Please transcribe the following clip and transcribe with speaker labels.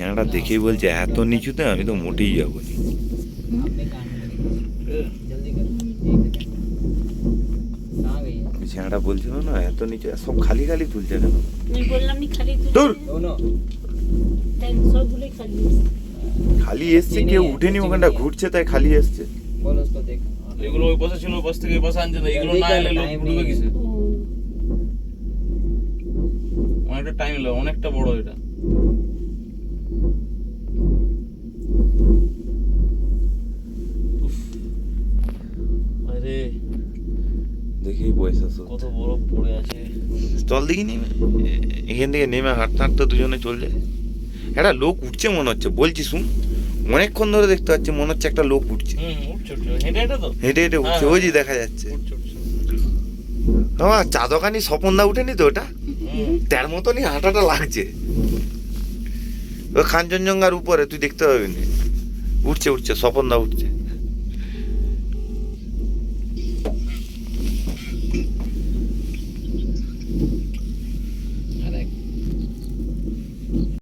Speaker 1: বিছানাটা দেখেই বলছে এত নিচুতে আমি তো মোটেই যাবো না। বিছানাটা বলছিল না এত নিচে, সব খালি খালি তুলছে কেন?
Speaker 2: আমি বললাম নি খালি
Speaker 1: দূর।
Speaker 2: তাই সবগুলোই খালি
Speaker 1: খালি এসছে, কেউ উঠেনি, ওখানটা ঘুরছে তাই খালি এসছে।
Speaker 3: এগুলো ওই পাশে ছিল, ওই পাশ থেকে এই পাশে আনছে না, এগুলো না এলে লোক উঠবে কিসে? অনেকটা টাইম লাগে, অনেকটা বড় এটা। উফ, আরে
Speaker 1: দেখেই পয়সা
Speaker 3: কত বরফ পড়ে আছে।
Speaker 1: চল দেখি নেমে, এখান থেকে নেমে হাঁটতে হাঁটতে দুজনে চল যায়। একটা লোক উঠছে মনে হচ্ছে, বলছি শুন, অনেকক্ষণ ধরে দেখতে পাচ্ছি, মনে হচ্ছে একটা লোক উঠছে।
Speaker 3: উঠছে উঠছে, হেঁটে হেঁটে তো
Speaker 1: হেঁটে হেঁটে উঠছে,
Speaker 3: হ্যাঁ,
Speaker 1: ওই যে দেখা যাচ্ছে।
Speaker 3: উঠছে উঠছে।
Speaker 1: আমার চা দোকানি স্বপনদা উঠেনি তো ওটা, তার মতনই হাঁটাটা লাগছে। ও কাঞ্চনজঙ্ঘার উপরে তুই দেখতে পাবি না, উঠছে উঠছে, স্বপনদা উঠছে।